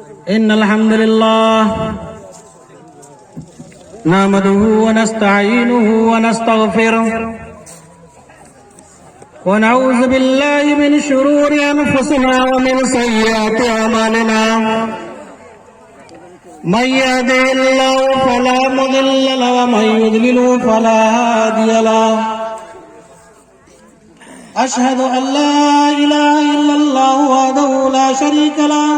إن الحمد لله نحمده ونستعينه ونستغفره ونعوذ بالله من شرور أنفسنا ومن سيئات أعمالنا من يهده الله فلا مضل له ومن يضلل فلا هادي له أشهد أن لا إله إلا الله وحده لا شريك له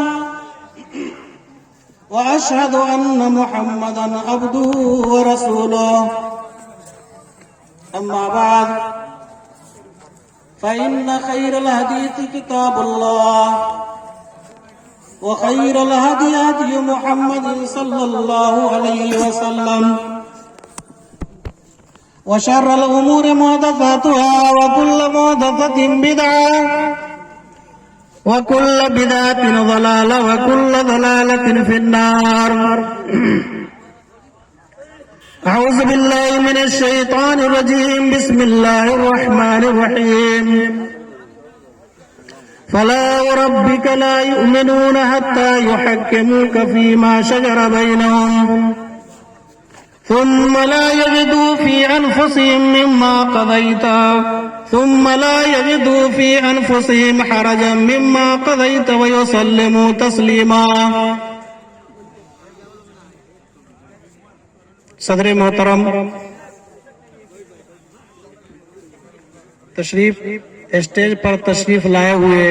وأشهد أن محمدا عبده ورسوله أما بعد فإن خير الحديث كتاب الله وخير الهدي هدي محمد صلى الله عليه وسلم وشر الأمور محدثاتها وكل محدثة بدعة وكل بدعة ضلالة وكل ضلالة في النار. أعوذ بالله من الشيطان الرجيم. بسم الله الرحمن الرحيم. فلا وربك لا يؤمنون حتى يحكموك فيما شجر بينهم ثم لا يجدوا في أنفسهم مما قضيت حرجا مما قضيت ويسلموا تسليما. صدر محترم، اسٹیج پر تشریف لائے ہوئے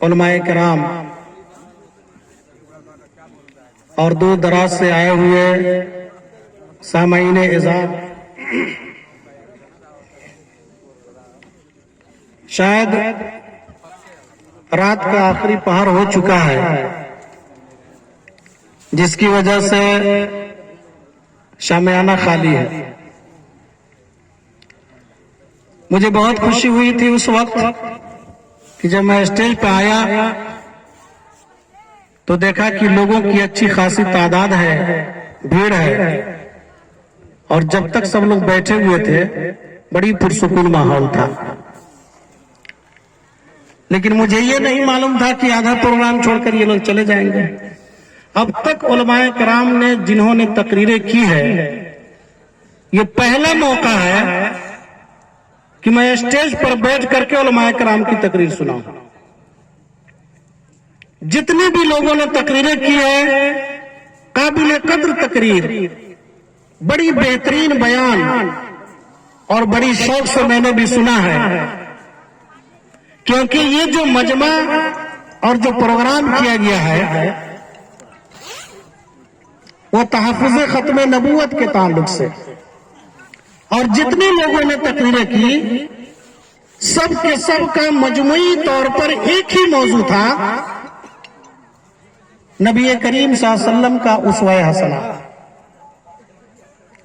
علماء کرام اور دور دراز سے آئے ہوئے سامعین اعزاز، شاید رات کا آخری پہر ہو چکا ہے، جس کی وجہ سے شامیانہ خالی ہے. مجھے بہت خوشی ہوئی تھی اس وقت کہ جب میں اسٹیج پہ آیا تو دیکھا کہ لوگوں کی اچھی خاصی تعداد ہے، بھیڑ ہے، اور جب تک سب لوگ بیٹھے ہوئے تھے بڑی پرسکون ماحول تھا. لیکن مجھے یہ نہیں معلوم تھا کہ آدھا پروگرام چھوڑ کر یہ لوگ چلے جائیں گے. اب تک علماء کرام نے جنہوں نے تقریریں کی ہے، یہ پہلا موقع ہے کہ میں اسٹیج پر بیٹھ کر کے علماء کرام کی تقریر سناؤں. جتنے بھی لوگوں نے تقریریں کی ہے، قابل قدر تقریر، بڑی بہترین بیان اور بڑی شوق سے میں نے بھی سنا ہے، کیونکہ یہ جو مجمع اور جو پروگرام کیا گیا ہے وہ تحفظ ختم نبوت کے تعلق سے، اور جتنے لوگوں نے تقریریں کی سب کے سب کا مجموعی طور پر ایک ہی موضوع تھا، نبی کریم صلی اللہ علیہ وسلم کا اسوہ حسنہ.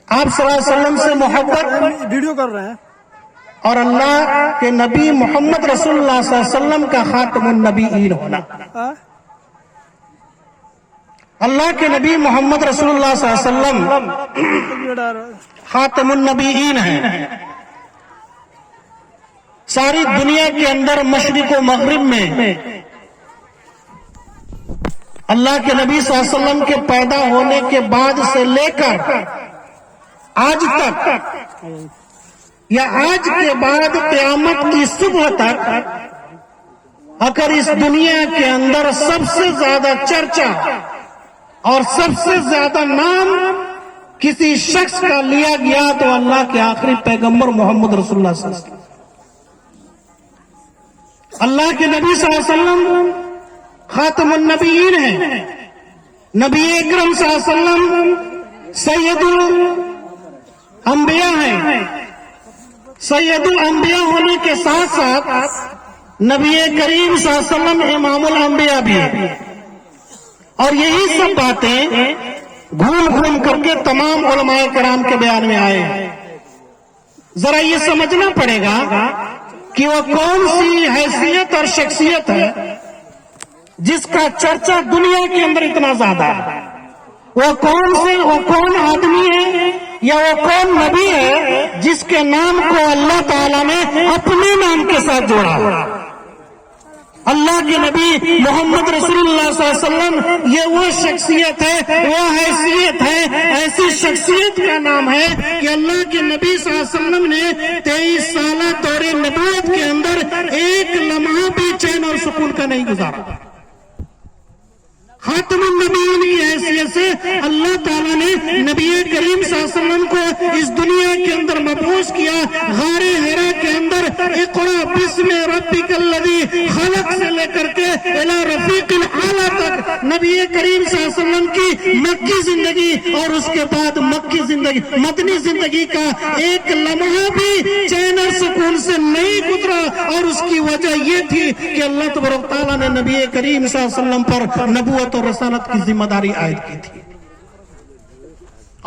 آپ صلی اللہ علیہ وسلم سے محبت ویڈیو کر رہے ہیں اور اللہ کے نبی محمد رسول اللہ صلی اللہ علیہ وسلم کا خاتم النبیین ہونا. اللہ کے نبی محمد رسول اللہ صلی اللہ علیہ وسلم خاتم النبیین ہیں. ساری دنیا کے اندر مشرق و مغرب میں اللہ کے نبی صلی اللہ علیہ وسلم کے پیدا ہونے کے بعد سے لے کر آج تک یا آج کے بعد قیامت کی صبح تک اگر اس دنیا کے اندر سب سے زیادہ چرچا اور سب سے زیادہ نام کسی شخص کا لیا گیا تو اللہ کے آخری پیغمبر محمد رسول اللہ صلی اللہ علیہ وسلم. اللہ کے نبی صلی اللہ علیہ وسلم خاتم النبیین ہیں. نبی اکرم صلی اللہ علیہ وسلم سید الانبیاء ہیں. سید الانبیاء ہونے کے ساتھ ساتھ نبی کریم صلی اللہ علیہ وسلم امام الانبیاء بھی ہیں. اور یہی سب باتیں گھوم گھوم کر کے تمام علماء کرام کے بیان میں آئے ہیں. ذرا یہ سمجھنا پڑے گا کہ وہ کون سی حیثیت اور شخصیت ہے جس کا چرچا دنیا کے اندر اتنا زیادہ ہے. وہ کون آدمی ہے یا وہ کون نبی ہے جس کے نام کو اللہ تعالیٰ نے اپنے نام کے ساتھ جوڑا. اللہ کے نبی محمد رسول اللہ صلی اللہ علیہ وسلم یہ وہ شخصیت ہے، وہ حیثیت ہے، ایسی شخصیت کا نام ہے کہ اللہ کے نبی صلی اللہ علیہ وسلم نے 23 سالہ دور نبوت کے اندر ایک لمحہ بھی چین اور سکون کا نہیں گزارا۔ خاتم النبیین کی حیثیت سے اللہ تعالیٰ نے نبی کریم صلی اللہ علیہ وسلم کو اس دنیا کے اندر مبعوث کیا۔ غار حرا کے اندر اقرا بسم ربک الذی خلق سے لے کر کے الی رفیق الاعلی تک نبی کریم صلی اللہ علیہ وسلم کی مکی زندگی اور اس کے بعد مکی زندگی مدنی زندگی کا ایک لمحہ بھی چین اور سکون سے نہیں گزرا، اور اس کی وجہ یہ تھی کہ اللہ تبارک تعالیٰ نے نبی کریم صلی اللہ علیہ وسلم پر نبوت اور رسالت کی ذمہ داری عائد کی تھی،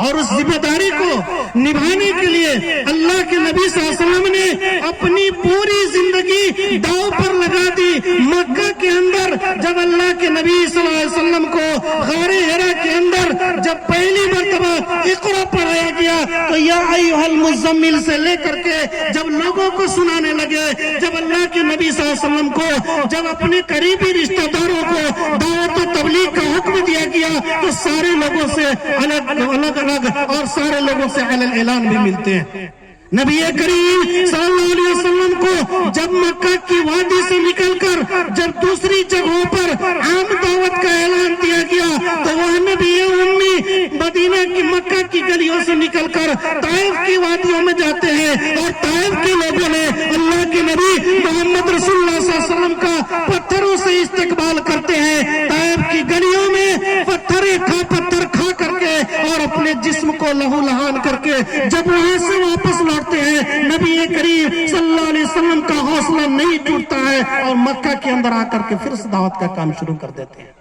اور اس ذمہ داری کو نبھانے کے لیے اللہ کے نبی صلی اللہ علیہ وسلم نے اپنی پوری زندگی داؤ پر لگا دی۔ مکہ کے اندر جب اللہ کے نبی صلی اللہ علیہ وسلم کو غار حرا کے اندر جب پہلی مرتبہ اقرا پڑھایا گیا تو یا ایھا المزمل سے لے کر کے جب لوگوں کو سنانے لگے، جب اللہ کے نبی صلی اللہ علیہ وسلم کو جب اپنے قریبی رشتہ داروں کو دعوت و تبلیغ کا حکم دیا گیا تو سارے لوگوں سے الگ اور سارے لوگوں سے علی الاعلان بھی ملتے ہیں۔ نبی کریم صلی اللہ علیہ وسلم کو جب مکہ کی وادی سے نکل کر جب دوسری جگہوں پر عام دعوت کا اعلان دیا گیا تو وہ نبی امی مدینہ کی مکہ کی گلیوں سے نکل کر طائف کی وادیوں میں جاتے ہیں، اور طائف کے لوگوں نے اللہ کے نبی محمد رسول اللہ صلی اللہ علیہ وسلم کا پتھروں سے استقبال کرتے ہیں۔ طائف کی گلیوں میں پتھر کھا کر کے اور اپنے جسم کو لہو لہان کر کے جب وہاں سے واپس لوٹتے ہیں، نبی کریم صلی اللہ علیہ وسلم کا حوصلہ نہیں ٹوٹتا ہے، اور مکہ کے اندر آ کر کے پھر سے دعوت کا کام شروع کر دیتے ہیں۔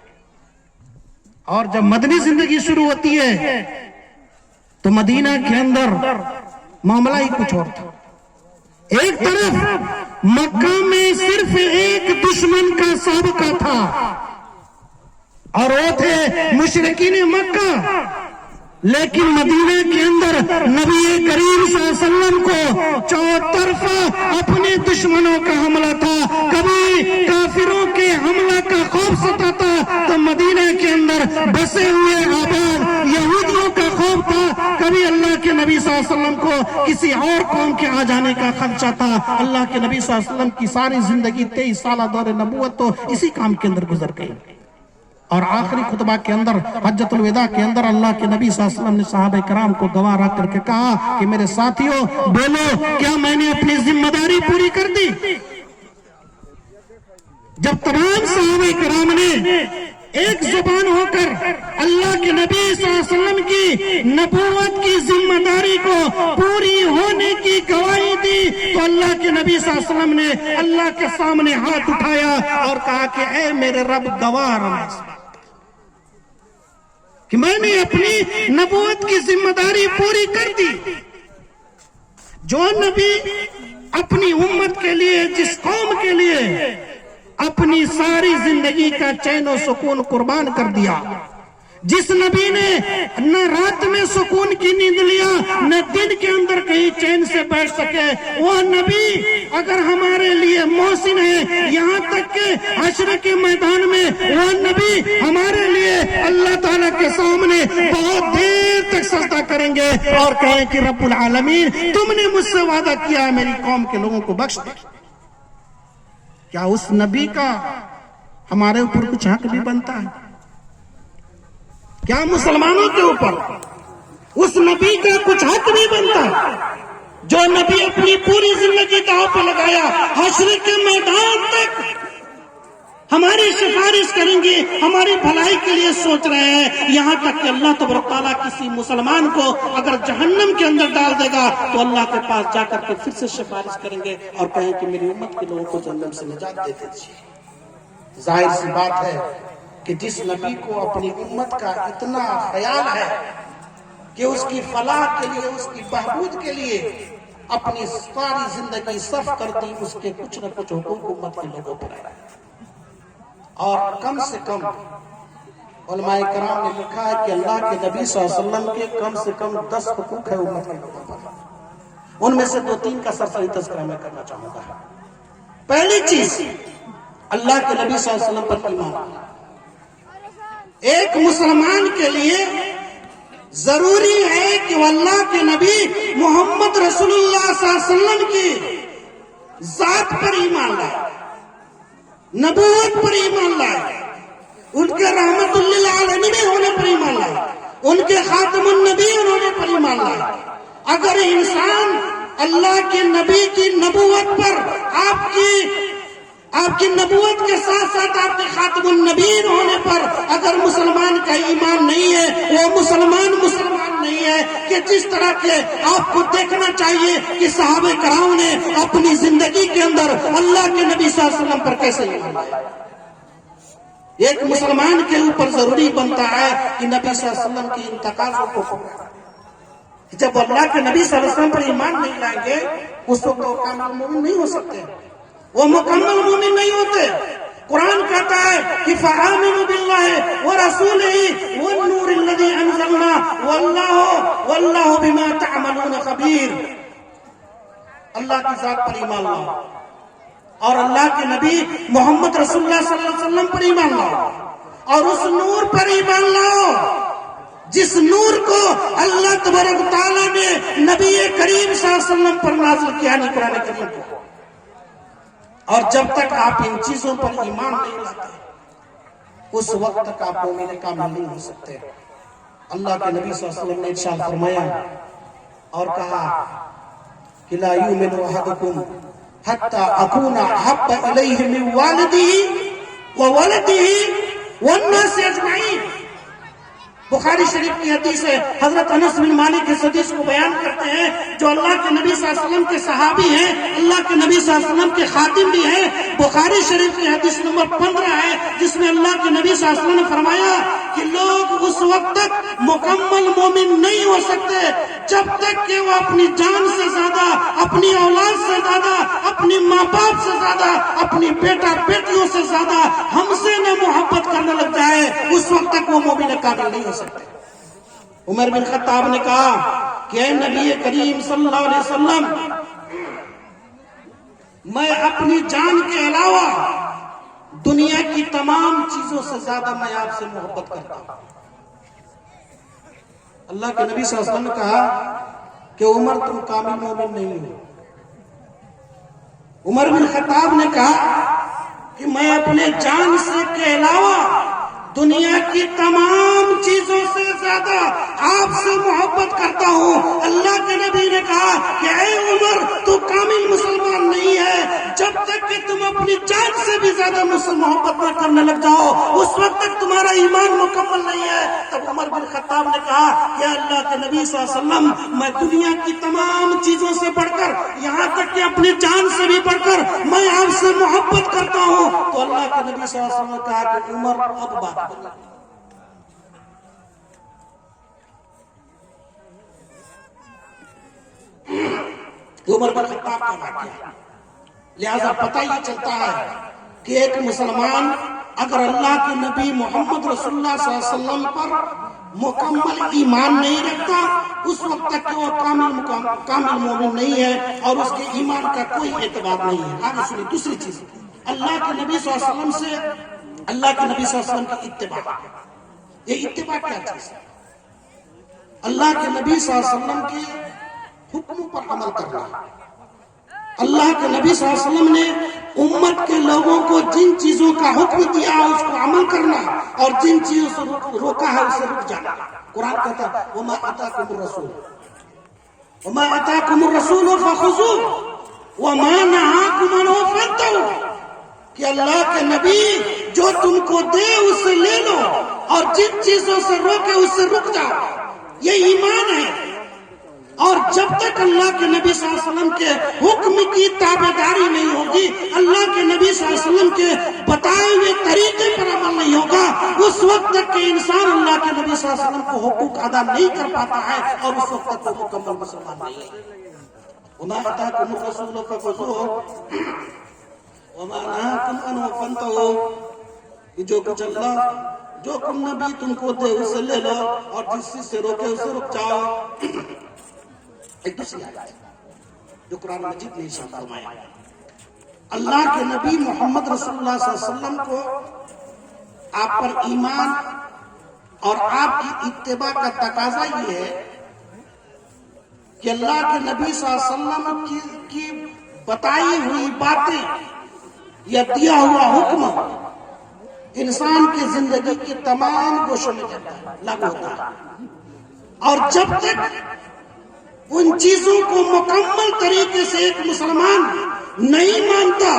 اور جب مدنی زندگی شروع ہوتی ہے تو مدینہ کے اندر معاملہ ہی کچھ اور تھا۔ ایک طرف مکہ میں صرف ایک دشمن کا سابقہ تھا، اور وہ تھے مشرکین مکہ، لیکن مدینہ کے اندر نبی کریم صلی اللہ علیہ وسلم کو چوطرفہ اپنے دشمنوں کا حملہ تھا۔ کبھی کافروں کے حملہ کا خوف ستاتا تو مدینہ کے اندر بسے ہوئے آباد یہودیوں کا خوف تھا، کبھی اللہ کے نبی صلی اللہ علیہ وسلم کو کسی اور قوم کے آ جانے کا خدشہ تھا۔ اللہ کے نبی صلی اللہ علیہ وسلم کی ساری زندگی 23 سالہ دور نبوت تو اسی کام کے اندر گزر گئی، اور آخری خطبہ کے اندر حجۃ الوداع کے اندر اللہ کے نبی صلی اللہ علیہ وسلم نے صحابہ کرام کو گواہ رکھ کر کے کہا کہ میرے ساتھیوں بولو، کیا میں نے اپنی ذمہ داری پوری کر دی؟ جب تمام صحابہ کرام نے ایک زبان ہو کر اللہ کے نبی صلی اللہ علیہ وسلم کی نبوت کی ذمہ داری کو پوری ہونے کی گواہی دی تو اللہ کے نبی صلی اللہ علیہ وسلم نے اللہ کے سامنے ہاتھ اٹھایا اور کہا کہ اے میرے رب گواہ رہا کہ میں نے اپنی نبوت کی ذمہ داری پوری کر دی۔ جو نبی اپنی امت کے لیے، جس قوم کے لیے اپنی ساری زندگی کا چین و سکون قربان کر دیا، جس نبی نے نہ رات میں سکون کی نیند لیا نہ دن کے اندر کہیں چین سے بیٹھ سکے، وہ نبی اگر ہمارے لیے محسن ہے، یہاں تک کہ حشر کے میدان میں وہ نبی ہمارے لیے اللہ تعالیٰ کے سامنے بہت دیر تک سجدہ کریں گے اور کہیں کہ رب العالمین تم نے مجھ سے وعدہ کیا ہے میری قوم کے لوگوں کو بخش دے۔ کیا اس نبی کا ہمارے اوپر کچھ حق بھی بنتا ہے؟ کیا مسلمانوں کے اوپر اس نبی کا کچھ حق نہیں بنتا جو نبی اپنی پوری زندگی داؤ پہ لگایا، حشر کے میدان تک ہماری سفارش کریں گے، ہماری بھلائی کے لیے سوچ رہے ہیں، یہاں تک کہ اللہ تبارک تعالیٰ کسی مسلمان کو اگر جہنم کے اندر ڈال دے گا تو اللہ کے پاس جا کر کے پھر سے سفارش کریں گے اور کہیں کہ میری امت کے لوگوں کو جہنم سے نجات دے دیجیے۔ ظاہر سی بات ہے کہ جس نبی کو اپنی امت کا اتنا خیال ہے کہ اس کی فلاح کے لیے، اس کی بہبود کے لیے اپنی ساری زندگی صرف کر دی، اس کے کچھ نہ کچھ حقوق امت کے لوگوں پر ہے، اور کم سے کم علماء کرام نے لکھا ہے کہ اللہ کے نبی صلی اللہ علیہ وسلم کے کم سے کم 10 حقوق ہے امت کے لوگوں پر۔ ان میں سے 2-3 کا سرسری تذکرہ میں کرنا چاہوں گا۔ پہلی چیز، اللہ کے نبی صلی اللہ علیہ وسلم پر ایمان۔ ایک مسلمان کے لیے ضروری ہے کہ وہ اللہ کے نبی محمد رسول اللہ صلی اللہ علیہ وسلم کی ذات پر ایمان لائے، نبوت پر ایمان لائے، ان کے رحمت للعالمین ہونے پر ایمان لائے، ان کے خاتم النبیین ہونے پر ایمان لائے۔ اگر انسان اللہ کے نبی کی نبوت پر آپ کی نبوت کے ساتھ ساتھ آپ کے خاتم النبیین ہونے پر اگر مسلمان کا ایمان نہیں ہے، وہ مسلمان نہیں ہے کہ جس طرح کے آپ کو دیکھنا چاہیے کہ صحابہ کرام نے اپنی زندگی کے اندر اللہ کے نبی صلی اللہ علیہ وسلم پر کیسے ایمان لایا۔ ایک مسلمان کے اوپر ضروری بنتا ہے کہ نبی صلی اللہ علیہ وسلم کی ان تقاضوں کو پورا۔ جب اللہ کے نبی صلی اللہ علیہ وسلم پر ایمان نہیں لائیں گے اس وقت وہ کامل مومن نہیں ہو سکتے، وہ مکمل مومن نہیں ہوتے۔ قرآن کہتا ہے کہ فآمنوا باللہ ورسولہ والنور الذی انزلنا واللہ بما تعملون خبیر۔ اللہ کی ذات پر ایمان لاؤ اور اللہ کے نبی محمد رسول اللہ صلی اللہ علیہ وسلم پر ایمان لاؤ اور اس نور پر ایمان لاؤ جس نور کو اللہ تبارک و تعالیٰ نے نبی کریم صلی اللہ علیہ وسلم پر نازل کیا نہیں قرآن کریم کو۔ اور جب تک آپ ان چیزوں پر ایمان نہیں لاتے اس وقت تک آپ مومن کامل نہیں ہو سکتے۔ اللہ کے نبی صلی اللہ علیہ وسلم نے ارشاد فرمایا اور کہا کہ لا یؤمن احدکم حتی اکون احب الیہ من والدہ وولدہ والناس اجمعین۔ بخاری شریف کی حدیث ہے، حضرت انس بن مالک اس حدیث کو بیان کرتے ہیں جو اللہ کے نبی صلی اللہ علیہ وسلم کے صحابی ہیں، اللہ کے نبی صلی اللہ علیہ وسلم کے خادم بھی ہیں۔ بخاری شریف کی حدیث نمبر 15 ہے جس میں اللہ کے نبی صلی اللہ علیہ وسلم نے فرمایا کہ لوگ اس وقت تک مکمل مومن نہیں ہو سکتے جب تک کہ وہ اپنی جان سے زیادہ، اپنی اولاد سے زیادہ، اپنی ماں باپ سے زیادہ، اپنی بیٹا بیٹیوں سے زیادہ ہم سے نہ محبت کرنے لگ جائے اس وقت تک وہ مومن کامل نہیں ہو سکتے۔ عمر بن خطاب نے کہا کہ اے نبی کریم صلی اللہ علیہ وسلم، میں اپنی جان کے علاوہ دنیا کی تمام چیزوں سے زیادہ میں آپ سے محبت کرتا ہوں۔ اللہ کے نبی صلی اللہ علیہ وسلم نے کہا کہ عمر تم کامل مومن نہیں ہو۔ عمر بن خطاب نے کہا کہ میں اپنے جان سے کے علاوہ دنیا کی تمام چیزوں سے زیادہ آپ سے محبت کرتا ہوں۔ اللہ کے نبی نے کہا کہ اے عمر تو کامل مسلمان نہیں ہے جب تک کہ تم اپنی جان سے بھی زیادہ مجھ سے محبت نہ کرنے لگ جاؤ اس وقت تک تمہارا ایمان مکمل نہیں ہے۔ تب عمر بن خطاب نے کہا کہ اللہ کے نبی صلی اللہ علیہ وسلم، میں دنیا کی تمام چیزوں سے بڑھ کر یہاں تک کہ اپنی جان سے بھی بڑھ کر میں آپ سے محبت کرتا ہوں۔ تو اللہ کے نبی صلی اللہ علیہ وسلم نے کہا کہ عمر اب بات عمر بن خطاب کا واقعہ۔ لہذا پتہ یہ چلتا ہے کہ ایک مسلمان اگر اللہ کے نبی محمد رسول اللہ صلی اللہ علیہ وسلم پر مکمل ایمان نہیں رکھتا اس وقت تک کہ وہ کامل مومن نہیں ہے اور اس کے ایمان کا کوئی اعتبار نہیں ہے۔ آگے سنیں دوسری چیز، اللہ کے نبی صلی اللہ علیہ وسلم سے اللہ کے نبی صلی اللہ علیہ وسلم کی اتباع۔ یہ اتباع کیا چیز ہے؟ اللہ کے نبی صلی اللہ علیہ وسلم کے حکموں پر عمل کرنا۔ اللہ کے نبی صلی اللہ علیہ وسلم نے امت کے لوگوں کو جن چیزوں کا حکم دیا ہے اس کو عمل کرنا اور جن چیزوں سے روکا ہے اسے رک جانا۔ قرآن کہتا ہے وَمَا أَتَاكُمُ الرَّسُولُ وَمَا أَتَاكُمُ الرَّسُولُ فَخُذُوهُ وَمَا نَهَاكُمْ عَنْهُ فَانتَهُوا، کہ اللہ کے نبی جو تم کو دے اسے لے لو اور جن چیزوں سے روکے اس سے رک جاؤ۔ یہ ایمان ہے۔ اور جب تک اللہ کے نبی صلی اللہ علیہ وسلم کے حکم کی تابعداری نہیں ہوگی، اللہ کے نبی صلی اللہ علیہ وسلم کے بتائے ہوئے طریقے پر عمل نہیں ہوگا، اس وقت تک کہ انسان اللہ کے نبی صلی اللہ علیہ وسلم کو حقوق ادا نہیں کر پاتا ہے اور اس وقت تک وہ مکمل مسلمان نہیں ہے۔ وَمَا أَتَاكُمُ الرَّسُولُ فَخُذُوهُ وَمَا نَهَاكُمْ عَنْهُ فَانتَهُوا، کہ جو کچھ اللہ جو کم نبی تم کو دے اسے لے لو اور جس چیز سے روکے اسے رک جاؤ۔ ایک دوسری آیت جو قرآن مجید نے ارشاد فرمایا اللہ کے نبی محمد رسول اللہ صلی اللہ علیہ وسلم کو آپ پر ایمان اور آپ کی اتباع کا تقاضا یہ ہے کہ اللہ کے نبی صلی اللہ علیہ وسلم کی بتائی ہوئی باتیں یا دیا ہوا حکم انسان کی زندگی کے تمام گوشوں میں لاگو ہوتا ہے، اور جب تک ان چیزوں کو مکمل طریقے سے ایک مسلمان نہیں مانتا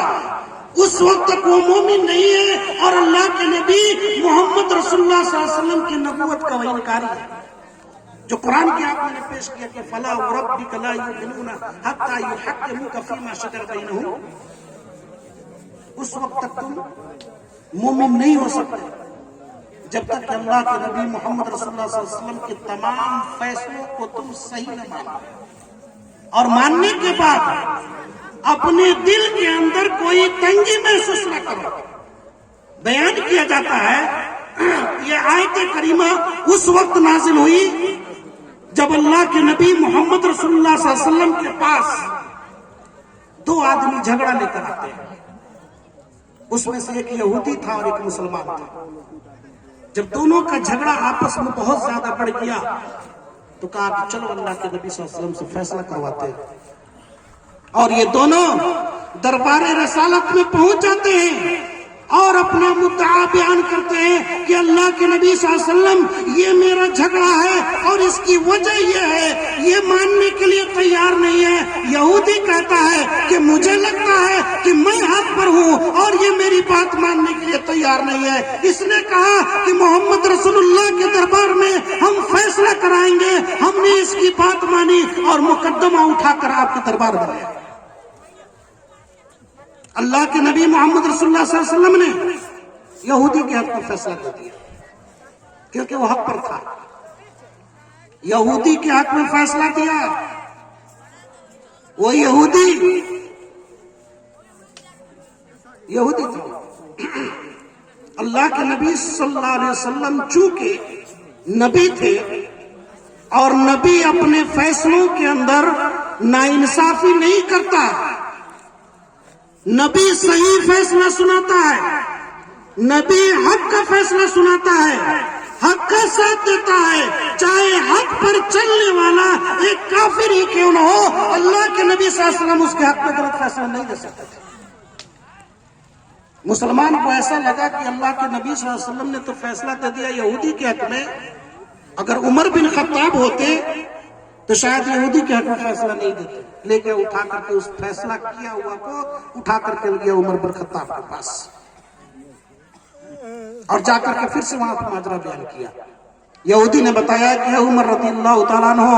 اس وقت تک وہ مومن نہیں ہے اور اللہ کے نبی محمد رسول اللہ صلی اللہ علیہ وسلم کی نبوت کا وہ انکاری ہے۔ جو قرآن کی آپ نے پیش کیا کہ فلا وربک لا یؤمنون حتی یحکموک فیما شجر بینہم، اس وقت تک تم مومن نہیں ہو سکتے جب تک کہ اللہ کے نبی محمد رسول اللہ صلی اللہ علیہ وسلم کے تمام فیصلوں کو تم صحیح نہ مانو، اور ماننے کے بعد اپنے دل کے اندر کوئی تنگی محسوس نہ کرو۔ بیان کیا جاتا ہے یہ آیت کریمہ اس وقت نازل ہوئی جب اللہ کے نبی محمد رسول اللہ صلی اللہ علیہ وسلم کے پاس دو آدمی جھگڑا لے کر آتے ہیں، اس میں سے ایک یہودی تھا اور ایک مسلمان تھا۔ جب دونوں کا جھگڑا آپس میں بہت زیادہ بڑھ گیا تو کہا کہ چلو اللہ کے نبی صلی اللہ علیہ وسلم سے فیصلہ کرواتے ہیں، اور یہ دونوں دربار رسالت میں پہنچ جاتے ہیں اور اپنا مدعا بیان کرتے ہیں کہ اللہ کے نبی صلی اللہ علیہ وسلم یہ میرا جھگڑا ہے اور اس کی وجہ یہ ہے، یہ ماننے کے لیے تیار نہیں ہے۔ یہودی کہتا ہے کہ مجھے لگتا ہے کہ میں حق پر ہوں اور یہ میری بات ماننے کے لیے تیار نہیں ہے۔ اس نے کہا کہ محمد رسول اللہ کے دربار میں ہم فیصلہ کرائیں گے، ہم نے اس کی بات مانی اور مقدمہ اٹھا کر آپ کے دربار میں لایا۔ اللہ کے نبی محمد رسول اللہ صلی اللہ علیہ وسلم نے یہودی کے حق میں فیصلہ کر دیا کیونکہ وہ حق پر تھا۔ یہودی کے حق میں فیصلہ دیا، وہ یہودی تھا۔ اللہ کے نبی صلی اللہ علیہ وسلم چونکہ نبی تھے اور نبی اپنے فیصلوں کے اندر ناانصافی نہیں کرتا، نبی صحیح فیصلہ سناتا ہے، نبی حق کا فیصلہ سناتا ہے، حق کا ساتھ دیتا ہے، چاہے حق پر چلنے والا ایک کافر ہی کیوں نہ ہو، اللہ کے نبی صلی اللہ علیہ وسلم اس کے حق میں غلط فیصلہ نہیں دے سکتے تھے۔ مسلمان کو ایسا لگا کہ اللہ کے نبی صلی اللہ علیہ وسلم نے تو فیصلہ دے دیا یہودی کے حق میں، اگر عمر بن خطاب ہوتے تو شاید یہودی کے حق میں فیصلہ نہیں دیتے، لے کے اٹھا کر کے اس فیصلہ کیا ہوا کو اٹھا کر کے گیا عمر بن خطاب کے پاس، اور جا کر کے پھر سے وہاں پر ماجرا بیان کیا۔ یہودی نے بتایا کہ عمر رضی اللہ تعالیٰ عنہ،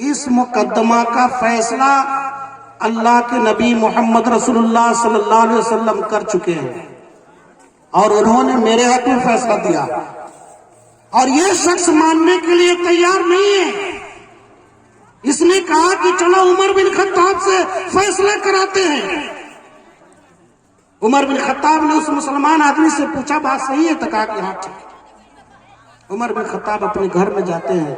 اس مقدمہ کا فیصلہ اللہ کے نبی محمد رسول اللہ صلی اللہ علیہ وسلم کر چکے ہیں اور انہوں نے میرے حق میں فیصلہ دیا، اور یہ شخص ماننے کے لیے تیار نہیں ہے۔ اس نے کہا کہ چلو عمر بن خطاب سے فیصلہ کراتے ہیں۔ عمر بن خطاب نے اس مسلمان آدمی سے پوچھا بات صحیح ہے؟ تو کہا کہ ہاں ٹھیک ہے۔ عمر بن خطاب اپنے گھر میں جاتے ہیں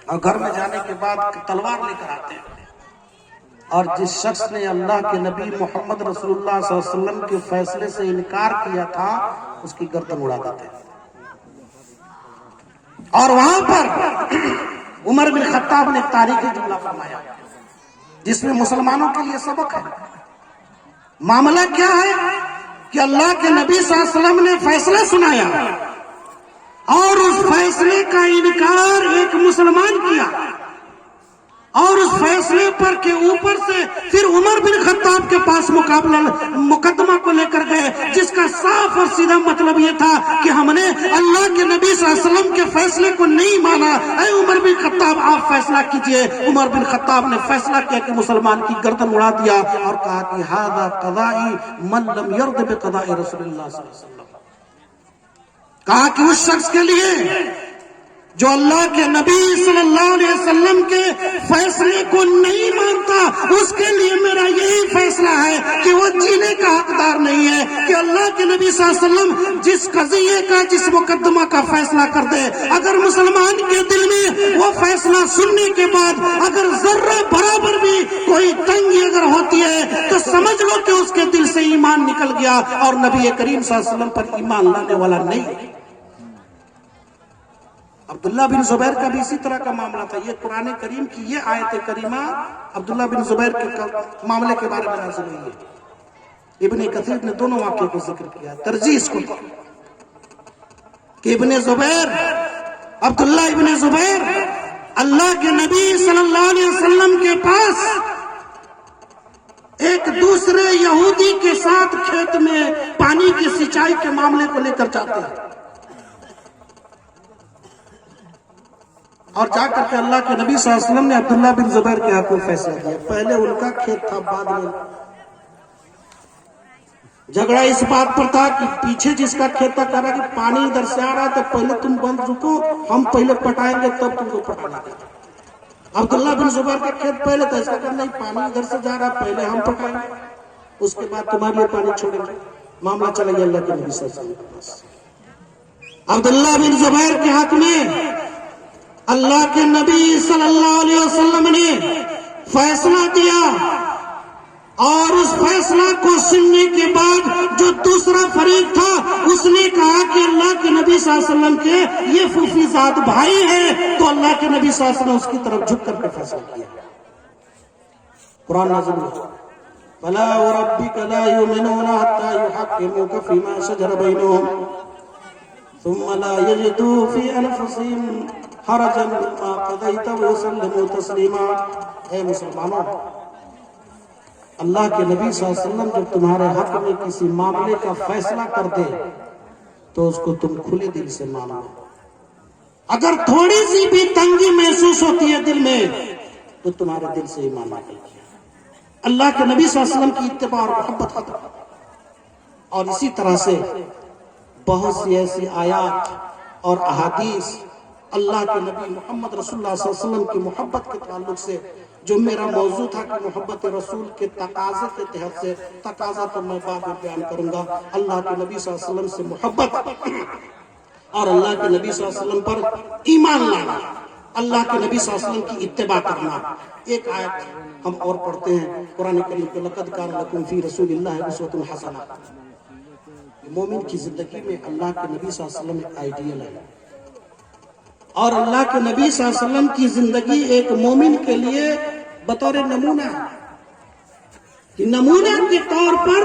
اور گھر میں جانے کے بعد تلوار لے کر آتے ہیں، اور جس شخص نے اللہ کے نبی محمد رسول اللہ صلی اللہ علیہ وسلم کے فیصلے سے انکار کیا تھا اس کی گردن اڑا دیتے ہیں۔ اور وہاں پر عمر بن خطاب نے ایک تاریخی جملہ فرمایا جس میں مسلمانوں کے لیے سبق ہے۔ معاملہ کیا ہے کہ اللہ کے نبی صلی اللہ علیہ وسلم نے فیصلہ سنایا اور اس فیصلے کا انکار ایک مسلمان کیا، اور اس فیصلے پر کے اوپر سے پھر عمر بن خطاب کے پاس مقدمہ کو لے کر گئے، جس کا صاف اور سیدھا مطلب یہ تھا کہ ہم نے اللہ کے نبی صلی اللہ علیہ وسلم کے فیصلے کو نہیں مانا، اے عمر بن خطاب آپ فیصلہ کیجئے۔ عمر بن خطاب نے فیصلہ کیا کہ مسلمان کی گردن اڑا دیا اور کہا کہ ھذا قضائی من لم یرض بقضاء رسول اللہ صلی اللہ علیہ وسلم، کہا کہ اس شخص کے لیے جو اللہ کے نبی صلی اللہ علیہ وسلم کے فیصلے کو نہیں مانتا اس کے لیے میرا یہی فیصلہ ہے کہ وہ جینے کا حقدار نہیں ہے کہ اللہ کے نبی صلی اللہ علیہ وسلم جس قضیے کا جس مقدمہ کا فیصلہ کر دے، اگر مسلمان کے دل میں وہ فیصلہ سننے کے بعد اگر ذرہ برابر بھی کوئی تنگی اگر ہوتی ہے تو سمجھ لو کہ اس کے دل سے ایمان نکل گیا اور نبی کریم صلی اللہ علیہ وسلم پر ایمان لانے والا نہیں ہے۔ عبداللہ بن زبیر کا بھی اسی طرح کا معاملہ تھا۔ یہ قرآن کریم کی یہ آیت کریمہ عبداللہ بن زبیر کے معاملے کے بارے میں نازل ہوئی ہے۔ ابن کثیر نے دونوں واقعے کو ذکر کیا، ترجیح اس کو کہ ابن زبیر، عبداللہ ابن زبیر اللہ کے نبی صلی اللہ علیہ وسلم کے پاس ایک دوسرے یہودی کے ساتھ کھیت میں پانی کی سینچائی کے معاملے کو لے کر جاتے ہیں، اور جا کر کے اللہ کے نبی صلی اللہ علیہ وسلم نے عبداللہ بن زبیر کے حق میں فیصلہ کیا۔ پہلے ان کا کھیت تھا، بعد میں جھگڑا اس بات پر تھا کہ پیچھے جس کا کھیت تھا کہہ رہا کہ پانی ادھر سے آ رہا ہے تو پہلے تم بند رکو، ہم پہلے پٹائیں گے تب تم کو پٹانا ہے۔ عبداللہ بن زبیر کا کھیت پہلے تھا، اس کا کہنا نہیں، پانی ادھر سے جا رہا ہے، پہلے ہم پٹائیں گے اس کے بعد تمہارے لیے پانی چھوڑیں گے۔ معاملہ چلا گیا اللہ کے نبی صلی اللہ علیہ وسلم کے پاس۔ عبداللہ بن زبیر کے حق میں اللہ کے نبی صلی اللہ علیہ وسلم نے فیصلہ دیا، اور اس فیصلہ کو سننے کے بعد جو دوسرا فریق تھا اس نے کہا کہ اللہ کے نبی صلی اللہ علیہ وسلم کے یہ پھوپھی زاد بھائی ہے، تو اللہ کے نبی صلی اللہ علیہ وسلم اس کی طرف جھک کر کے فیصلہ کیا۔ قرآن نازل ہوا، فَلَا وَرَبِّكَ لَا يُؤْمِنُونَ حَتَّى يُحَكِّمُوكَ فِي مَا شَجَرَ بَيْنَهُمْ ثُمَّ لَا يَجِدُوا فِي أَنفُسِهِمْ حَرَجًا مِّمَّا قَضَيْتَ وَيُسَلِّمُوا تَسْلِيمًا۔ اے مسلمانوں، اللہ کے نبی صلی اللہ علیہ وسلم جب تمہارے حق میں کسی معاملے کا فیصلہ کر دے تو اس کو تم کھلے دل سے مانو۔ اگر تھوڑی سی بھی تنگی محسوس ہوتی ہے دل میں تو تمہارے دل سے ایمان نکل گیا۔ اللہ کے نبی صلی اللہ علیہ وسلم کی اتباع اور محبت ختم۔ اور اسی طرح سے بہت سی ایسی آیات اور احادیث اللہ کے نبی محمد رسول اللہ صلی اللہ علیہ وسلم کی محبت کے تعلق سے، جو میرا موضوع تھا کہ محبت رسول کے تقاضے کے تحت سے، تقاضا تو میں بعد میں بیان کروں گا، اللہ کے نبی صلی اللہ علیہ وسلم سے محبت اور اللہ کے نبی صلی اللہ علیہ وسلم پر ایمان لانا، اللہ کے نبی صلی اللہ علیہ وسلم کی اتباع کرنا۔ ایک آیت ہم اور پڑھتے ہیں قرآن کریم کے، لَقَدْ كَانَ لَكُمْ فِي رَسُولِ اللَّهِ أُسْوَةٌ حَسَنَةٌ۔ مومن کی زندگی میں اللہ کے نبی صلی اللہ علیہ وسلم ایک آئیڈیل ہے، اور اللہ کے نبی صلی اللہ علیہ وسلم کی زندگی ایک مومن کے لیے بطور نمونہ ہے۔ نمونہ کے طور پر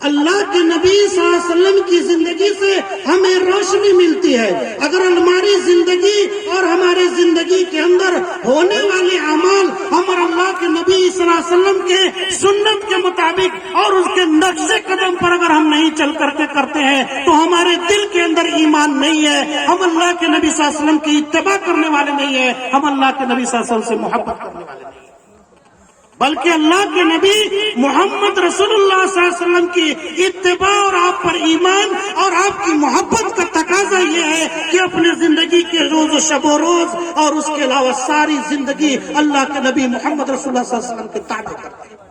اللہ کے نبی صلی اللہ علیہ وسلم کی زندگی سے ہمیں روشنی ملتی ہے۔ اگر ہماری زندگی اور ہماری زندگی کے اندر ہونے والے اعمال ہمارے اللہ کے نبی صلی اللہ علیہ وسلم کے سنت کے مطابق اور اس کے نقش قدم پر اگر ہم نہیں چل کر کے کرتے ہیں تو ہمارے دل کے اندر ایمان نہیں ہے، ہم اللہ کے نبی صلی اللہ علیہ وسلم کی اتباع کرنے والے نہیں ہیں، ہم اللہ کے نبی صلی اللہ علیہ وسلم سے محبت کرنے والے نہیں ہیں، بلکہ اللہ کے نبی محمد رسول اللہ صلی اللہ علیہ وسلم کی اتباع اور آپ پر ایمان اور آپ کی محبت کا تقاضا یہ ہے کہ اپنی زندگی کے روز و شب و روز اور اس کے علاوہ ساری زندگی اللہ کے نبی محمد رسول اللہ صلی اللہ علیہ وسلم کے تابع کرتے ہیں،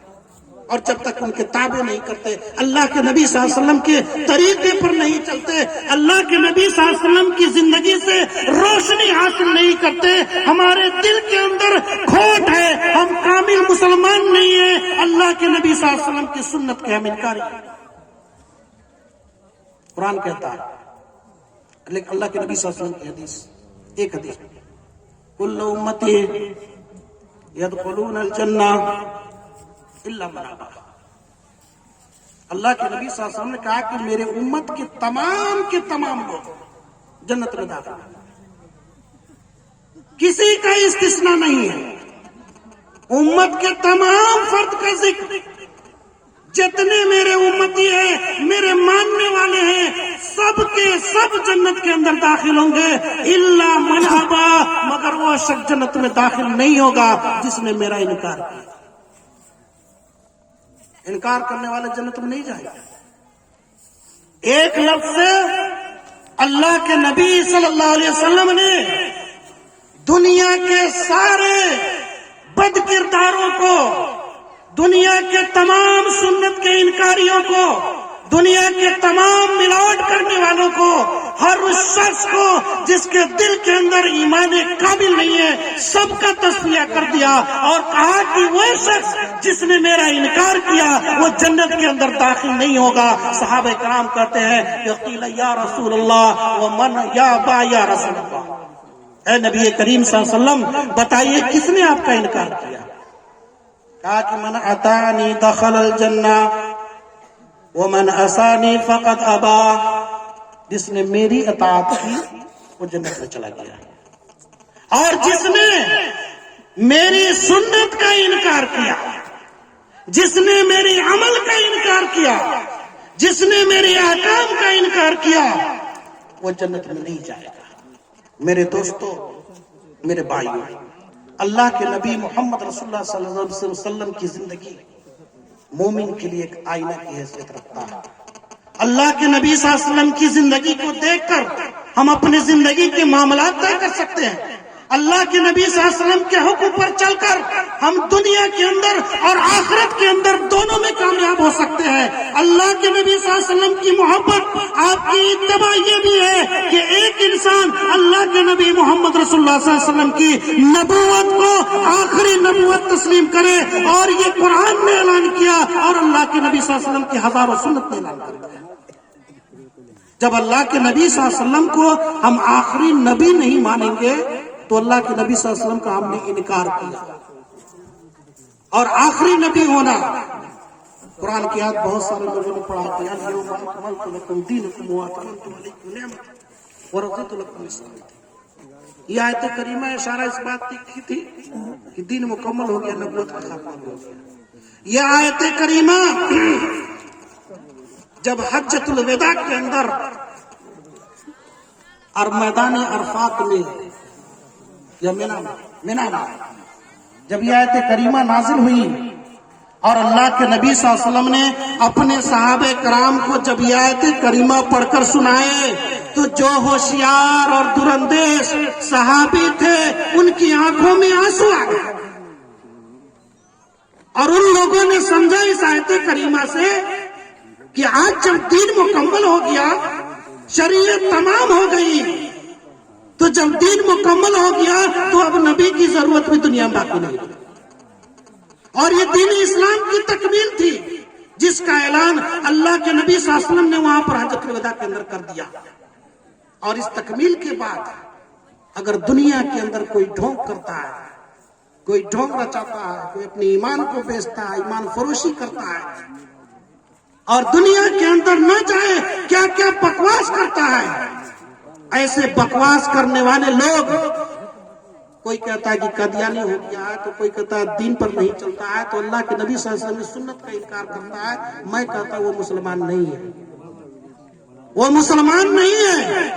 اور جب تک ان کے تابع نہیں کرتے، اللہ کے نبی صلی اللہ علیہ وسلم کے طریقے پر نہیں چلتے، اللہ کے نبی صلی اللہ علیہ وسلم کی زندگی سے روشنی حاصل نہیں کرتے، ہمارے دل کے اندر کھوٹ ہے، ہم کامل مسلمان نہیں ہیں، اللہ کے نبی صلی اللہ علیہ وسلم کی سنت کے ہم انکاری ہیں۔ قرآن کہتا ہے، لیکن اللہ کے نبی صلی اللہ علیہ وسلم کی حدیث، ایک حدیث، کل امتی یدخلون الجنہ الا من ابا۔ اللہ کے نبی صلی اللہ علیہ وسلم نے کہا کہ میرے امت کے تمام لوگ جنت میں داخل ہیں، کسی کا استثناء نہیں ہے، امت کے تمام فرد کا ذکر، جتنے میرے امتی ہیں، میرے ماننے والے ہیں، سب کے سب جنت کے اندر داخل ہوں گے، الا من ابا، مگر وہ شخص جنت میں داخل نہیں ہوگا جس نے میرا انکار کیا۔ انکار کرنے والے جنت میں نہیں جائیں گے۔ ایک لفظ سے اللہ کے نبی صلی اللہ علیہ وسلم نے دنیا کے سارے بد کرداروں کو، دنیا کے تمام سنت کے انکاریوں کو، دنیا کے تمام ملاوٹ کرنے والوں کو، ہر اس شخص کو جس کے دل کے اندر ایمان کامل نہیں ہے، سب کا تصفیہ کر دیا اور کہا کہ وہ شخص جس نے میرا انکار کیا وہ جنت کے اندر داخل نہیں ہوگا۔ صحابہ کرام کہتے ہیں یقیل یا رسول اللہ ومن یا با یا رسول اللہ، اے نبی کریم صلی اللہ علیہ وسلم بتائیے کس نے آپ کا انکار کیا؟ کہا کہ من اتانی دخل الجنہ ومن عصانی فقد ابا، جس نے میری اطاعت کی وہ جنت میں چلا گیا، اور جس نے میری سنت کا انکار کیا، جس نے میری عمل کا انکار کیا، جس نے میرے احکام کا انکار کیا وہ جنت میں نہیں جائے گا۔ میرے دوستو، میرے بھائیو، اللہ کے نبی محمد رسول اللہ صلی اللہ علیہ وسلم کی زندگی مومن کے لیے ایک آئینہ کی حیثیت رکھتا ہے۔ اللہ کے نبی صلی اللہ علیہ وسلم کی زندگی کو دیکھ کر ہم اپنی زندگی کے معاملات طے کر سکتے ہیں۔ اللہ کے نبی صلی اللہ علیہ وسلم کے حکم پر چل کر ہم دنیا کے اندر اور آخرت کے اندر دونوں میں کامیاب ہو سکتے ہیں۔ اللہ کے نبی صلی اللہ علیہ وسلم کی محبت، آپ کی اتباع یہ بھی ہے کہ ایک انسان اللہ کے نبی محمد رسول اللہ صلی اللہ علیہ وسلم کی نبوت کو آخری نبوت تسلیم کرے، اور یہ قرآن نے اعلان کیا اور اللہ کے نبی صلی اللہ علیہ وسلم کی ہزاروں سنت نے اعلان کیا۔ جب اللہ کے نبی صلی اللہ علیہ وسلم کو ہم آخری نبی نہیں مانیں گے تو اللہ کے نبی صلی اللہ علیہ وسلم کا ہم نے انکار کیا۔ اور آخری نبی ہونا، قرآن کی آیت بہت سارے لوگوں نے پڑھا کہ اليوم اکملت لکم دینکم واتممت علیکم نعمتی ورضیت لکم الاسلام۔ یہ آیت کریمہ اشارہ اس بات کی تھی کہ دین مکمل ہو گیا، نبوت کا خاتمہ ہو گیا۔ یہ آیت کریمہ جب حجۃ الوداع کے اندر اور میدان عرفات میں یا مینا میں جب یہ آیت کریمہ نازل ہوئی اور اللہ کے نبی صلی اللہ علیہ وسلم نے اپنے صحابہ کرام کو جب یہ آیت کریمہ پڑھ کر سنائے تو جو ہوشیار اور دراندیش صحابی تھے ان کی آنکھوں میں آنسو آ گئے، اور ان لوگوں نے سمجھا اس آیت کریمہ سے کہ آج جب دین مکمل ہو گیا، شریعت تمام ہو گئی، تو جب دین مکمل ہو گیا تو اب نبی کی ضرورت بھی دنیا میں باقی نہیں۔ اور یہ دین اسلام کی تکمیل تھی جس کا اعلان اللہ کے نبی صلی اللہ علیہ وسلم نے وہاں پر حجۃ الوداع کے اندر کر دیا۔ اور اس تکمیل کے بعد اگر دنیا کے اندر کوئی ڈھونگ کرتا ہے، کوئی ڈھونگ رچاتا ہے، کوئی اپنے ایمان کو بیچتا ہے، ایمان فروشی کرتا ہے اور دنیا کے اندر نہ جائے کیا کیا بکواس کرتا ہے، ایسے بکواس کرنے والے لوگ، کوئی کہتا ہے کہ قادیانی ہو گیا ہے، تو کوئی کہتا ہے دین پر نہیں چلتا ہے، تو اللہ کے نبی صلی اللہ علیہ وسلم سنت کا انکار کرتا ہے، میں کہتا ہوں وہ مسلمان نہیں ہے، وہ مسلمان نہیں ہے،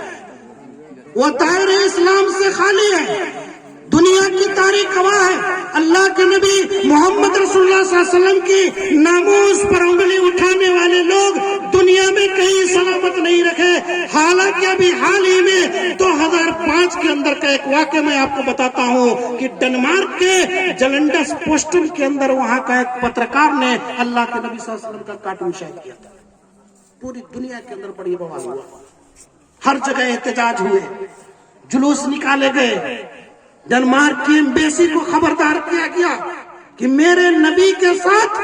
وہ دائرہ اسلام سے خالی ہے۔ دنیا کی تاریخ گواہ ہے، اللہ کے نبی محمد رسول اللہ صلی اللہ علیہ وسلم کی ناموس پر انگلی اٹھانے والے لوگ دنیا میں کہیں سلامت نہیں رکھے۔ حالانکہ ابھی حال ہی میں 2005 کے اندر کا ایک واقعہ میں آپ کو بتاتا ہوں کہ ڈنمارک کے جلنڈس پوسٹل کے اندر وہاں کا ایک پترکار نے اللہ کے نبی صلی اللہ علیہ وسلم کا کارٹون شائع کیا تھا۔ پوری دنیا کے اندر بڑی بوال ہوا، ہر جگہ احتجاج ہوئے، جلوس نکالے گئے، ڈنمارک کی ایمبیسی کو خبردار کیا گیا کہ میرے نبی کے ساتھ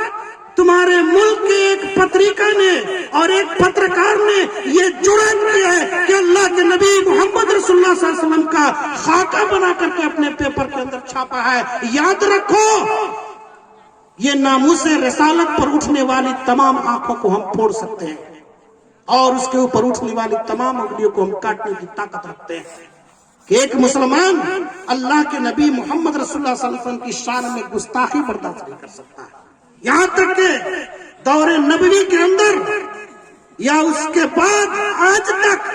تمہارے ملک کے ایک پتریکا نے اور ایک پترکار نے یہ جرات کیا ہے کہ اللہ کے نبی محمد رسول اللہ صلی اللہ علیہ وسلم کا خاکہ بنا کر کے اپنے پیپر کے اندر چھاپا ہے۔ یاد رکھو، یہ ناموس رسالت پر اٹھنے والی تمام آنکھوں کو ہم پھوڑ سکتے ہیں اور اس کے اوپر اٹھنے والی تمام انگلیوں کو ہم کاٹنے کی طاقت رکھتے ہیں کہ ایک مسلمان اللہ کے نبی محمد رسول اللہ صلی اللہ علیہ وسلم کی شان میں گستاخی برداشت نہیں کر سکتا۔ یہاں تک کہ دور نبوی کے اندر یا اس کے بعد آج تک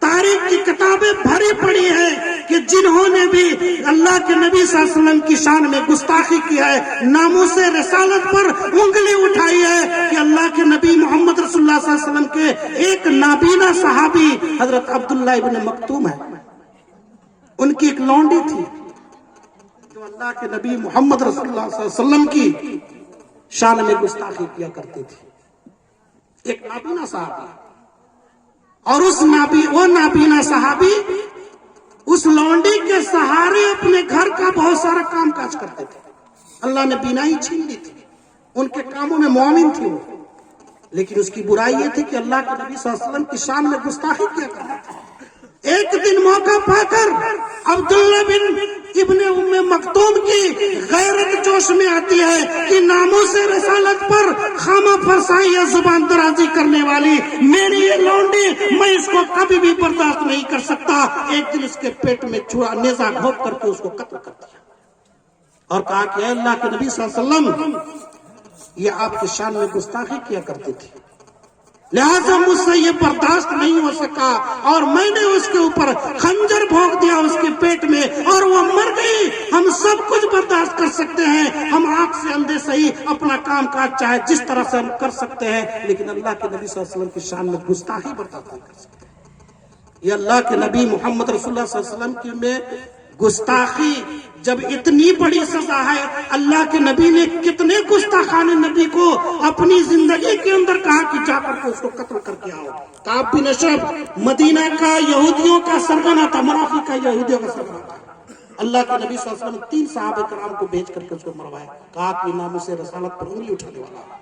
تاریخ کی کتابیں بھری پڑی ہیں کہ جنہوں نے بھی اللہ کے نبی صلی اللہ علیہ وسلم کی شان میں گستاخی کیا ہے، ناموس رسالت پر انگلی اٹھائی ہے، کہ اللہ کے نبی محمد رسول اللہ صلی اللہ علیہ وسلم کے ایک نابینا صحابی حضرت عبداللہ ابن مکتوم ہے، ان کی ایک لونڈی تھی جو اللہ کے نبی محمد رسول اللہ صلی اللہ علیہ وسلم کی شان میں گستاخی کیا کرتی تھی، ایک نابینا صحابی، اور وہ نابینا صحابی اس لونڈی کے سہارے اپنے گھر کا بہت سارا کام کاج کرتے تھے۔ اللہ نے بینائی چھین لی تھی، ان کے کاموں میں مومن تھی وہ، لیکن اس کی برائی یہ تھی کہ اللہ کے نبی صلی اللہ علیہ وسلم کی شان میں گستاخی کیا کرتا تھا۔ ایک دن موقع پا کر عبداللہ بن ابن ام مکتوم کی غیرت جوش میں آتی ہے کہ ناموس رسالت پر خامہ فرسائی یا زبان درازی کرنے والی میری یہ لونڈی، میں اس کو کبھی بھی برداشت نہیں کر سکتا۔ ایک دن اس کے پیٹ میں چھڑا نیزہ گھونپ کر کے اس کو قتل کر دیا، اور کہا کہ اے اللہ کے نبی صلی اللہ علیہ وسلم، یہ آپ کی شان میں گستاخی کیا کرتے تھے، لہذا مجھ سے یہ برداشت نہیں ہو سکا، اور میں نے اس کے اوپر خنجر بھونک دیا اس کے پیٹ میں، اور وہ مر گئی۔ ہم سب کچھ برداشت کر سکتے ہیں، ہم آنکھ سے اندھے صحیح اپنا کام کاج چاہے جس طرح سے ہم کر سکتے ہیں، لیکن اللہ کے نبی صلی اللہ علیہ وسلم کی شان میں گستاخی برداشت نہیں کر سکتے۔ یہ اللہ کے نبی محمد رسول اللہ صلی اللہ علیہ وسلم کی میں گستاخی جب اتنی بڑی سزا ہے، اللہ کے نبی نے کتنے گستاخان نبی کو اپنی زندگی کے اندر کہا کہ جا کر کے اس کو قتل کر کے آؤ۔ کعب بن اشرف مدینہ کا یہودیوں کا سرگنا تھا، منافق کا یہودیوں کا سرگنا تھا۔ اللہ کے نبی صلی اللہ علیہ وسلم نے 3 صحابہ کرام کو بھیج کر کے اس کو مروایا، کہا کہ ناموس رسالت پر انگلی اٹھانے والا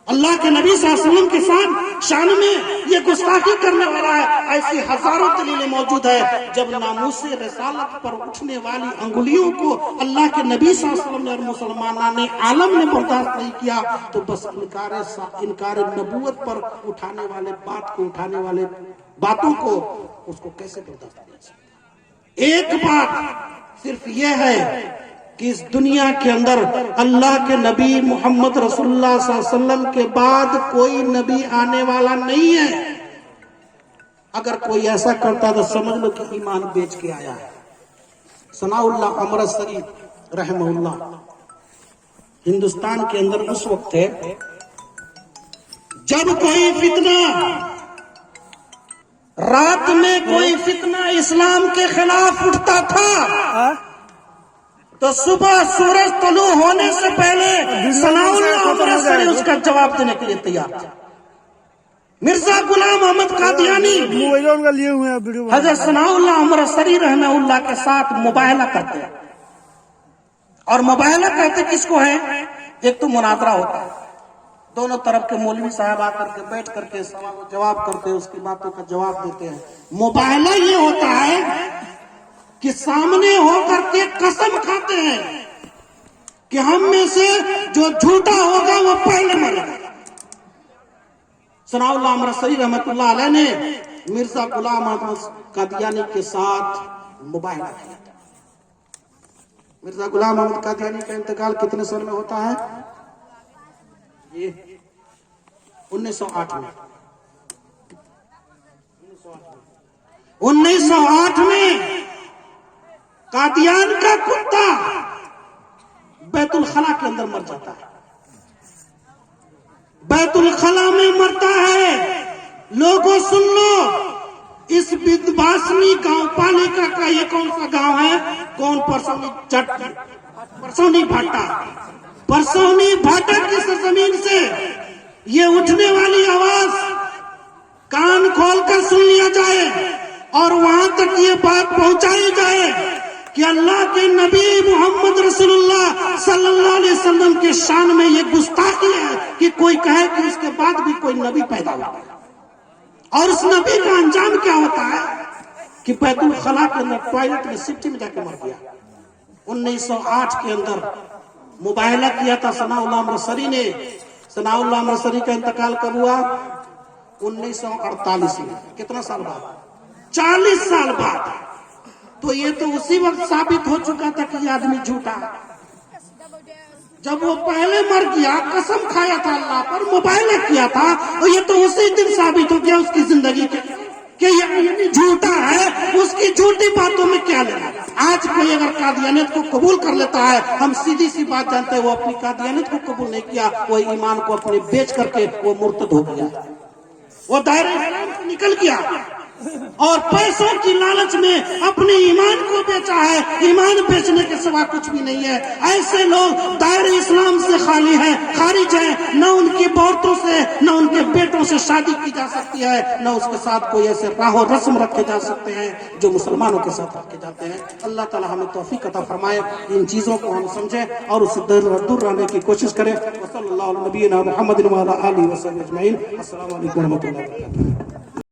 اللہ کے نبی صلی اللہ علیہ وسلم کے ساتھ شان میں یہ گستاخی کرنے والا ہے۔ ایسی ہزاروں دلیلیں موجود ہے، جب ناموس رسالت پر اٹھنے والی انگلیوں کو اللہ کے نبی صلی اللہ علیہ وسلم اور مسلمانوں نے عالم نے برداشت نہیں کیا، تو بس انکار نبوت پر اٹھانے والے بات کو اٹھانے والے باتوں کو اس کو کیسے برداشت کیا سکتا۔ ایک بات صرف یہ ہے کہ اس دنیا کے اندر اللہ کے نبی محمد رسول اللہ صلی اللہ علیہ وسلم کے بعد کوئی نبی آنے والا نہیں ہے۔ اگر کوئی ایسا کرتا تو سمجھ لو کہ ایمان بیچ کے آیا ہے۔ ثناء اللہ امرتسری رحمہ اللہ ہندوستان کے اندر اس وقت ہے جب کوئی فتنہ، رات میں کوئی فتنہ اسلام کے خلاف اٹھتا تھا تو صبح سورج طلوع ہونے سے پہلے ثناء اللہ امرتسری اس کا جواب دینے کے لیے تیار تھا۔ مرزا غلام احمد قادیانی حضرت ثناء اللہ امرتسری رحمہ اللہ کے ساتھ مباہلہ کرتے ہیں، اور مباہلہ کہتے کس کو ہے؟ ایک تو مناظرہ ہوتا ہے، دونوں طرف کے مولوی صاحب آ کر کے بیٹھ کر کے سوال و جواب کرتے ہیں، اس کی باتوں کا جواب دیتے ہیں۔ مباہلہ یہ ہوتا ہے کہ سامنے ہو کر کے قسم کھاتے ہیں کہ ہم میں سے جو جھوٹا ہوگا وہ پہلے مرے گا۔ ثناء اللہ امرتسری رحمۃ اللہ علیہ نے مرزا غلام احمد قادیانی کے ساتھ مباہلہ کیا تھا۔ مرزا غلام احمد قادیانی کا انتقال کتنے سال میں ہوتا ہے؟ یہ 1908 میں۔ 1908 میں قادیان کا کتا بیت الخلا کے اندر مر جاتا ہے، بیت الخلا میں مرتا ہے۔ لوگوں سن لو، اس بدباسنی گاؤں پالیکا کا یہ کون سا گاؤں ہے؟ کون؟ پرسونی جٹ، پرسونی بھاٹا، پرسونی بھاٹا کی سرزمین سے یہ اٹھنے والی آواز کان کھول کر سن لیا جائے اور وہاں تک یہ بات پہنچائی جائے کہ اللہ کے نبی محمد رسول اللہ صلی اللہ علیہ وسلم کے شان میں یہ گستاخی ہے کہ کوئی کہے کہ اس کے بعد بھی کوئی نبی پیدا ہوا، اور اس نبی کا انجام کیا ہوتا ہے کہ بیت الخلا کے اندر ٹوائلٹ میں سٹی میں جا کے مر گیا۔ 1908 کے اندر مباہلہ کیا تھا ثناء اللہ امرتسری نے۔ ثناء اللہ امرتسری کا انتقال کب ہوا؟ 1948 میں۔ کتنا سال بعد؟ 40 سال بعد۔ تو یہ تو اسی وقت ثابت ہو چکا تھا کہ یہ آدمی جھوٹا، جب وہ پہلے مر گیا، قسم کھایا تھا اللہ پر، مباہلہ کیا تھا، اور یہ تو اسی دن ثابت ہو گیا اس کی زندگی کہ یہ جھوٹا ہے، اس کی جھوٹی باتوں میں کیا لینا۔ آج کوئی اگر قادیانیت کو قبول کر لیتا ہے، ہم سیدھی سی بات جانتے ہیں وہ اپنی قادیانیت کو قبول نہیں کیا، وہ ایمان کو اپنے بیچ کر کے وہ مرتد ہو گیا، وہ دائرہ اسلام سے نکل گیا اور پیسوں کی لالچ میں اپنے ایمان کو بیچا ہے۔ ایمان بیچنے کے سوا کچھ بھی نہیں ہے۔ ایسے لوگ دائرہ اسلام سے خالی ہیں، خارج ہیں، نہ ان کی عورتوں سے، نہ ان کے بیٹوں سے شادی کی جا سکتی ہے، نہ اس کے ساتھ کوئی ایسے راہ و رسم رکھے جا سکتے ہیں جو مسلمانوں کے ساتھ رکھے جاتے ہیں۔ اللہ تعالی ہمیں توفیق عطا فرمائے، ان چیزوں کو ہم سمجھیں اور اس سے دور رہنے کی کوشش کریں۔ وصلی اللہ علی نبینا محمد وعلی آلہ وصحبہ اجمعین۔ السلام علیکم ورحمۃ اللہ وبرکاتہ۔